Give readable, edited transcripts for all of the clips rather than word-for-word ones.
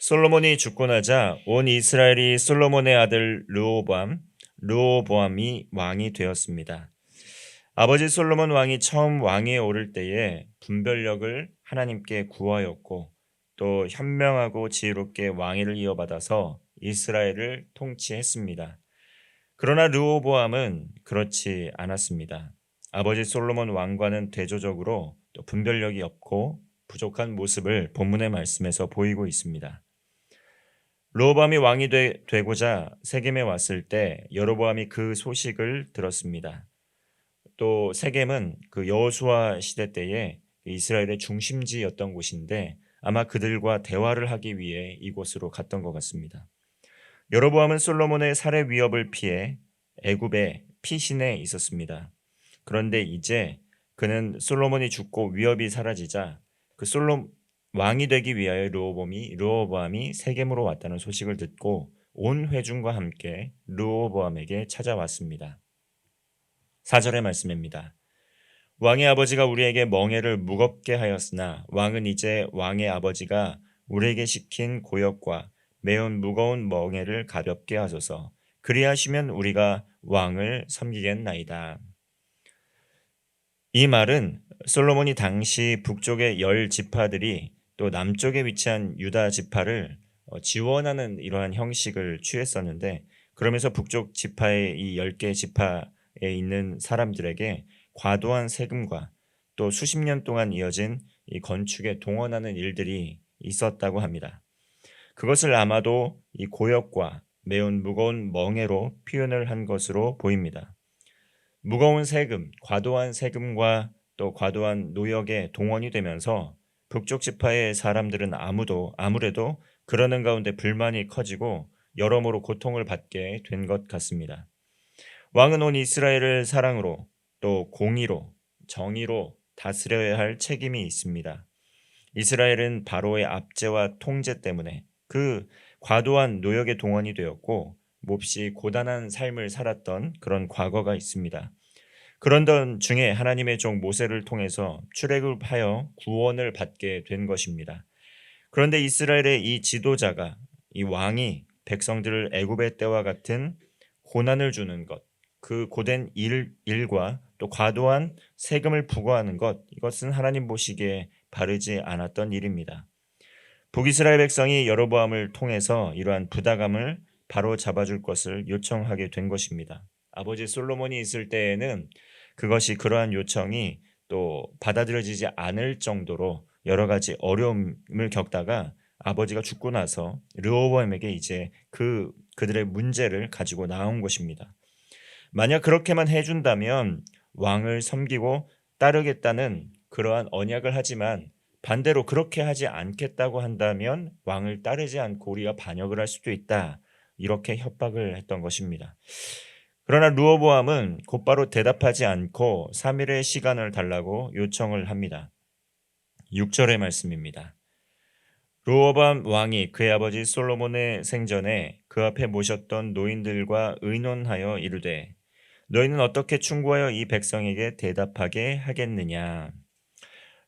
솔로몬이 죽고 나자 온 이스라엘이 솔로몬의 아들 르호보암이 왕이 되었습니다. 아버지 솔로몬 왕이 처음 왕위에 오를 때에 분별력을 하나님께 구하였고 또 현명하고 지혜롭게 왕위를 이어받아서 이스라엘을 통치했습니다. 그러나 르호보암은 그렇지 않았습니다. 아버지 솔로몬 왕과는 대조적으로 또 분별력이 없고 부족한 모습을 본문의 말씀에서 보이고 있습니다. 르호보암이 왕이 되고자 세겜에 왔을 때 여로보암이 그 소식을 들었습니다. 또 세겜은 그 여호수아 시대 때에 이스라엘의 중심지였던 곳인데 아마 그들과 대화를 하기 위해 이곳으로 갔던 것 같습니다. 여로보암은 솔로몬의 살해 위협을 피해 애굽의 피신에 있었습니다. 그런데 이제 그는 솔로몬이 죽고 위협이 사라지자 왕이 되기 위하여 르호보암이 세겜으로 왔다는 소식을 듣고 온 회중과 함께 르호보암에게 찾아왔습니다. 4절의 말씀입니다. 왕의 아버지가 우리에게 멍에를 무겁게 하였으나 왕은 이제 왕의 아버지가 우리에게 시킨 고역과 매운 무거운 멍에를 가볍게 하소서. 그리하시면 우리가 왕을 섬기겠나이다. 이 말은 솔로몬이 당시 북쪽의 10지파들이 또 남쪽에 위치한 유다 지파를 지원하는 이러한 형식을 취했었는데, 그러면서 북쪽 지파의 이 10개 지파에 있는 사람들에게 과도한 세금과 또 수십 년 동안 이어진 이 건축에 동원하는 일들이 있었다고 합니다. 그것을 아마도 이 고역과 매운 무거운 멍에로 표현을 한 것으로 보입니다. 무거운 세금, 과도한 세금과 또 과도한 노역에 동원이 되면서 북쪽 지파의 사람들은 아무래도 그러는 가운데 불만이 커지고 여러모로 고통을 받게 된 것 같습니다. 왕은 온 이스라엘을 사랑으로 또 공의로 정의로 다스려야 할 책임이 있습니다. 이스라엘은 바로의 압제와 통제 때문에 그 과도한 노역에 동원이 되었고 몹시 고단한 삶을 살았던 그런 과거가 있습니다. 그런던 중에 하나님의 종 모세를 통해서 출애굽하여 구원을 받게 된 것입니다. 그런데 이스라엘의 이 지도자가, 이 왕이 백성들을 애굽의 때와 같은 고난을 주는 것, 그 고된 일과 또 과도한 세금을 부과하는 것, 이것은 하나님 보시기에 바르지 않았던 일입니다. 북이스라엘 백성이 여로보암을 통해서 이러한 부담감을 바로 잡아줄 것을 요청하게 된 것입니다. 아버지 솔로몬이 있을 때에는 그러한 요청이 또 받아들여지지 않을 정도로 여러 가지 어려움을 겪다가 아버지가 죽고 나서 르호보암에게 이제 그들의 문제를 가지고 나온 것입니다. 만약 그렇게만 해준다면 왕을 섬기고 따르겠다는 그러한 언약을 하지만 반대로 그렇게 하지 않겠다고 한다면 왕을 따르지 않고 우리가 반역을 할 수도 있다. 이렇게 협박을 했던 것입니다. 그러나 르호보암은 곧바로 대답하지 않고 3일의 시간을 달라고 요청을 합니다. 6절의 말씀입니다. 르호보암 왕이 그의 아버지 솔로몬의 생전에 그 앞에 모셨던 노인들과 의논하여 이르되 너희는 어떻게 충고하여 이 백성에게 대답하게 하겠느냐.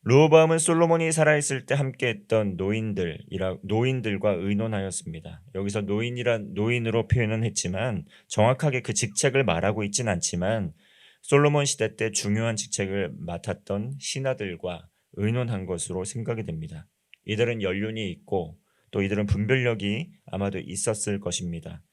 르호보암은 솔로몬이 살아있을 때 함께했던 노인들과 의논하였습니다. 여기서 노인으로 표현은 했지만 정확하게 그 직책을 말하고 있진 않지만 솔로몬 시대 때 중요한 직책을 맡았던 신하들과 의논한 것으로 생각이 됩니다. 이들은 연륜이 있고 또 이들은 분별력이 아마도 있었을 것입니다.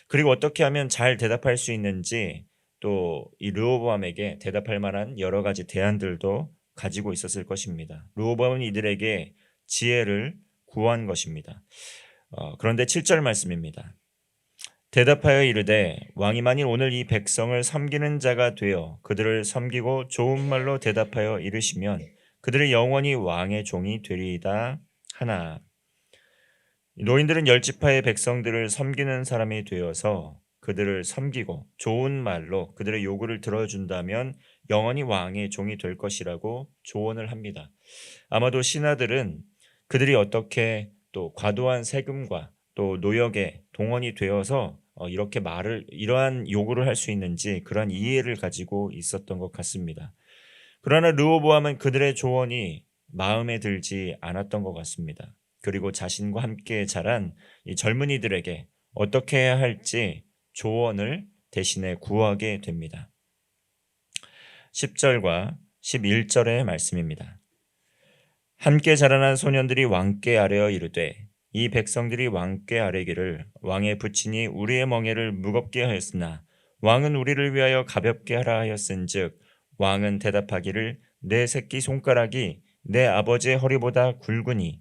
그리고 어떻게 하면 잘 대답할 수 있는지 또 이 르호보암에게 대답할 만한 여러 가지 대안들도 가지고 있었을 것입니다. 르호보암은 이들에게 지혜를 구한 것입니다. 그런데 7절 말씀입니다. 대답하여 이르되 왕이 만일 오늘 이 백성을 섬기는 자가 되어 그들을 섬기고 좋은 말로 대답하여 이르시면 그들의 영원히 왕의 종이 되리이다 하나. 노인들은 10지파의 백성들을 섬기는 사람이 되어서 그들을 섬기고 좋은 말로 그들의 요구를 들어준다면 영원히 왕의 종이 될 것이라고 조언을 합니다. 아마도 신하들은 그들이 어떻게 또 과도한 세금과 또 노역에 동원이 되어서 이러한 요구를 할 수 있는지 그러한 이해를 가지고 있었던 것 같습니다. 그러나 르호보암은 그들의 조언이 마음에 들지 않았던 것 같습니다. 그리고 자신과 함께 자란 이 젊은이들에게 어떻게 해야 할지 조언을 대신에 구하게 됩니다. 10절과 11절의 말씀입니다. 함께 자라난 소년들이 왕께 아뢰어 이르되 이 백성들이 왕께 아뢰기를 왕의 부친이 우리의 멍에를 무겁게 하였으나 왕은 우리를 위하여 가볍게 하라 하였은즉 왕은 대답하기를 내 새끼 손가락이 내 아버지의 허리보다 굵으니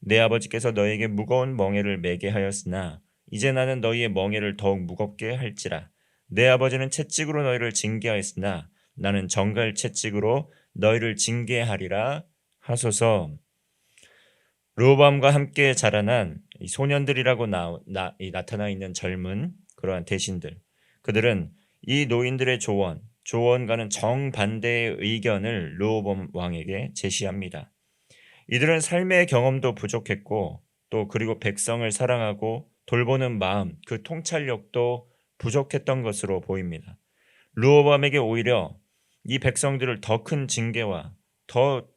내 아버지께서 너에게 무거운 멍에를 매게 하였으나 이제 나는 너희의 멍에를 더욱 무겁게 할지라 내 아버지는 채찍으로 너희를 징계하였으나 나는 정갈 채찍으로 너희를 징계하리라 하소서. 르호보암과 함께 자라난 이 소년들이라고 나타나 있는 젊은 그러한 대신들, 그들은 이 노인들의 조언과는 정반대의 의견을 르호보암 왕에게 제시합니다. 이들은 삶의 경험도 부족했고 또 그리고 백성을 사랑하고 돌보는 마음, 그 통찰력도 부족했던 것으로 보입니다. 르호보암에게 오히려 이 백성들을 더 큰 징계와 더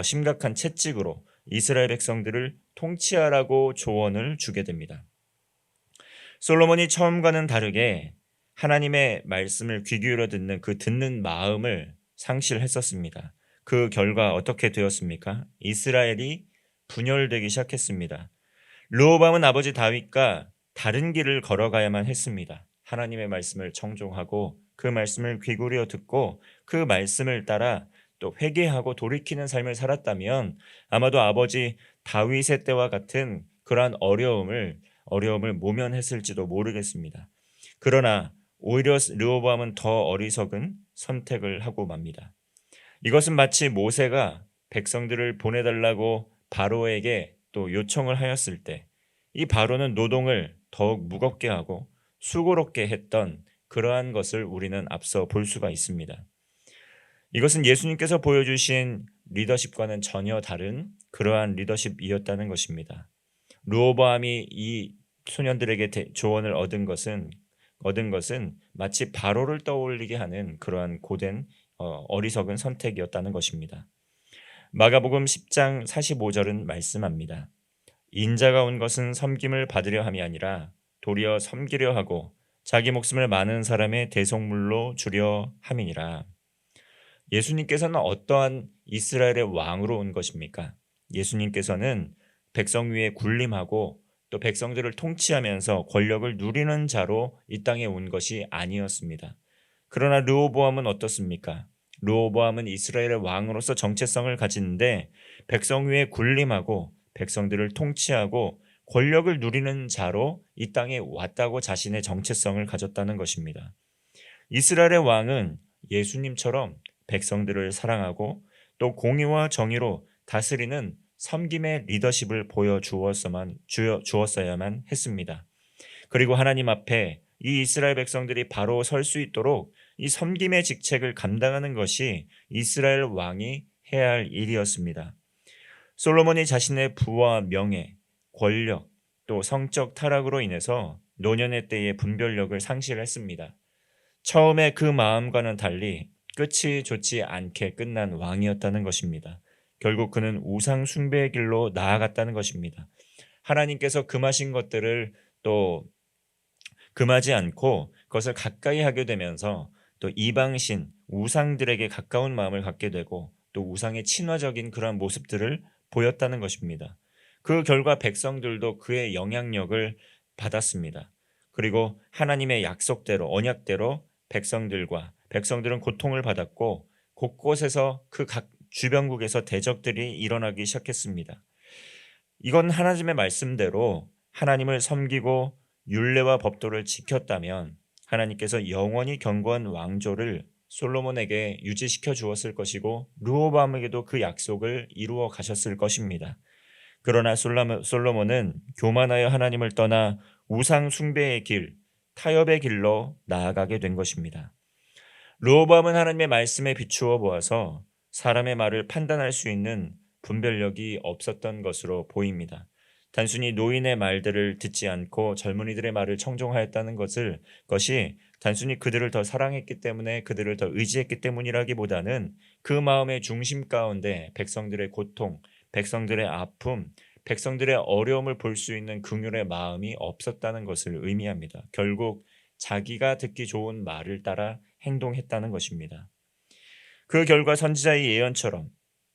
심각한 채찍으로 이스라엘 백성들을 통치하라고 조언을 주게 됩니다. 솔로몬이 처음과는 다르게 하나님의 말씀을 귀 기울여 듣는 그 듣는 마음을 상실했었습니다. 그 결과 어떻게 되었습니까? 이스라엘이 분열되기 시작했습니다. 르호보암은 아버지 다윗과 다른 길을 걸어가야만 했습니다. 하나님의 말씀을 청종하고 그 말씀을 귀 기울여 듣고 그 말씀을 따라 또 회개하고 돌이키는 삶을 살았다면 아마도 아버지 다윗의 때와 같은 그러한 어려움을 모면했을지도 모르겠습니다. 그러나 오히려 르호보암은 더 어리석은 선택을 하고 맙니다. 이것은 마치 모세가 백성들을 보내달라고 바로에게 또 요청을 하였을 때 이 바로는 노동을 더욱 무겁게 하고 수고롭게 했던 그러한 것을 우리는 앞서 볼 수가 있습니다. 이것은 예수님께서 보여주신 리더십과는 전혀 다른 그러한 리더십이었다는 것입니다. 르호보암이 이 소년들에게 조언을 얻은 것은 마치 바로를 떠올리게 하는 그러한 고된 어리석은 선택이었다는 것입니다. 마가복음 10장 45절은 말씀합니다. 인자가 온 것은 섬김을 받으려 함이 아니라 도리어 섬기려 하고 자기 목숨을 많은 사람의 대속물로 주려 함이니라. 예수님께서는 어떠한 이스라엘의 왕으로 온 것입니까? 예수님께서는 백성 위에 군림하고 또 백성들을 통치하면서 권력을 누리는 자로 이 땅에 온 것이 아니었습니다. 그러나 르호보암은 어떻습니까? 르호보암은 이스라엘의 왕으로서 정체성을 가지는데 백성 위에 군림하고 백성들을 통치하고 권력을 누리는 자로 이 땅에 왔다고 자신의 정체성을 가졌다는 것입니다. 이스라엘의 왕은 예수님처럼 백성들을 사랑하고 또 공의와 정의로 다스리는 섬김의 리더십을 주었어야만 했습니다. 그리고 하나님 앞에 이 이스라엘 백성들이 바로 설 수 있도록 이 섬김의 직책을 감당하는 것이 이스라엘 왕이 해야 할 일이었습니다. 솔로몬이 자신의 부와 명예, 권력, 또 성적 타락으로 인해서 노년의 때의 분별력을 상실했습니다. 처음에 그 마음과는 달리 끝이 좋지 않게 끝난 왕이었다는 것입니다. 결국 그는 우상 숭배의 길로 나아갔다는 것입니다. 하나님께서 금하신 것들을 또 금하지 않고 그것을 가까이 하게 되면서 또 이방신, 우상들에게 가까운 마음을 갖게 되고 또 우상의 친화적인 그러한 모습들을 보였다는 것입니다. 그 결과 백성들도 그의 영향력을 받았습니다. 그리고 하나님의 약속대로 언약대로 백성들은 고통을 받았고 곳곳에서 그 각 주변국에서 대적들이 일어나기 시작했습니다. 이건 하나님의 말씀대로 하나님을 섬기고 율례와 법도를 지켰다면 하나님께서 영원히 견고한 왕조를 솔로몬에게 유지시켜 주었을 것이고 르호보암에게도 그 약속을 이루어 가셨을 것입니다. 그러나 솔로몬은 교만하여 하나님을 떠나 우상 숭배의 길, 타협의 길로 나아가게 된 것입니다. 르호보암은 하나님의 말씀에 비추어 보아서 사람의 말을 판단할 수 있는 분별력이 없었던 것으로 보입니다. 단순히 노인의 말들을 듣지 않고 젊은이들의 말을 청종하였다는 것이 단순히 그들을 더 사랑했기 때문에 그들을 더 의지했기 때문이라기보다는 그 마음의 중심 가운데 백성들의 고통, 백성들의 아픔, 백성들의 어려움을 볼 수 있는 긍휼의 마음이 없었다는 것을 의미합니다. 결국 자기가 듣기 좋은 말을 따라 행동했다는 것입니다. 그 결과 선지자의 예언처럼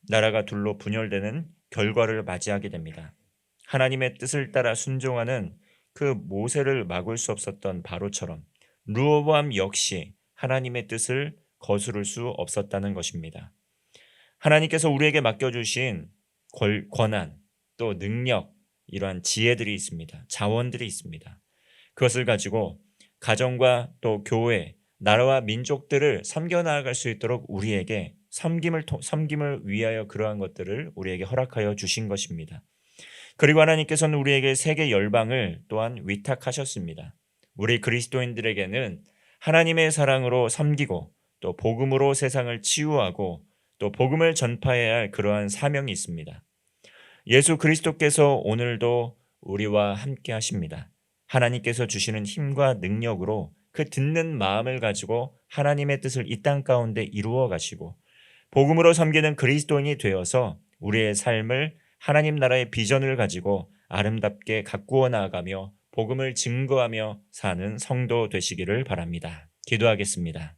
나라가 둘로 분열되는 결과를 맞이하게 됩니다. 하나님의 뜻을 따라 순종하는 그 모세를 막을 수 없었던 바로처럼 르호보암 역시 하나님의 뜻을 거스를 수 없었다는 것입니다. 하나님께서 우리에게 맡겨주신 권한, 또 능력, 이러한 지혜들이 있습니다. 자원들이 있습니다. 그것을 가지고 가정과 또 교회, 나라와 민족들을 섬겨나아갈 수 있도록 우리에게 섬김을 위하여 그러한 것들을 우리에게 허락하여 주신 것입니다. 그리고 하나님께서는 우리에게 세계 열방을 또한 위탁하셨습니다. 우리 그리스도인들에게는 하나님의 사랑으로 섬기고 또 복음으로 세상을 치유하고 또 복음을 전파해야 할 그러한 사명이 있습니다. 예수 그리스도께서 오늘도 우리와 함께 하십니다. 하나님께서 주시는 힘과 능력으로 그 듣는 마음을 가지고 하나님의 뜻을 이 땅 가운데 이루어 가시고 복음으로 섬기는 그리스도인이 되어서 우리의 삶을 하나님 나라의 비전을 가지고 아름답게 가꾸어 나아가며 복음을 증거하며 사는 성도 되시기를 바랍니다. 기도하겠습니다.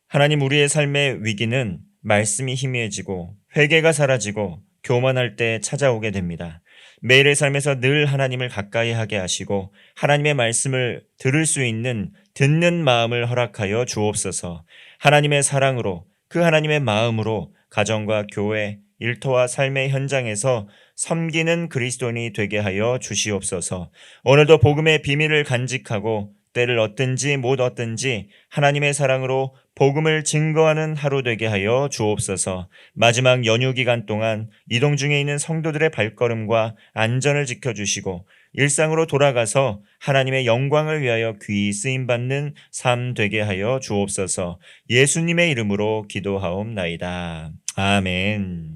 하나님, 우리의 삶의 위기는 말씀이 희미해지고 회개가 사라지고 교만할 때 찾아오게 됩니다. 매일의 삶에서 늘 하나님을 가까이 하게 하시고 하나님의 말씀을 들을 수 있는 듣는 마음을 허락하여 주옵소서. 하나님의 사랑으로 그 하나님의 마음으로 가정과 교회, 일터와 삶의 현장에서 섬기는 그리스도인이 되게 하여 주시옵소서. 오늘도 복음의 비밀을 간직하고 때를 얻든지 못 얻든지 하나님의 사랑으로 복음을 증거하는 하루 되게 하여 주옵소서. 마지막 연휴 기간 동안 이동 중에 있는 성도들의 발걸음과 안전을 지켜주시고 일상으로 돌아가서 하나님의 영광을 위하여 귀히 쓰임받는 삶 되게 하여 주옵소서. 예수님의 이름으로 기도하옵나이다. 아멘.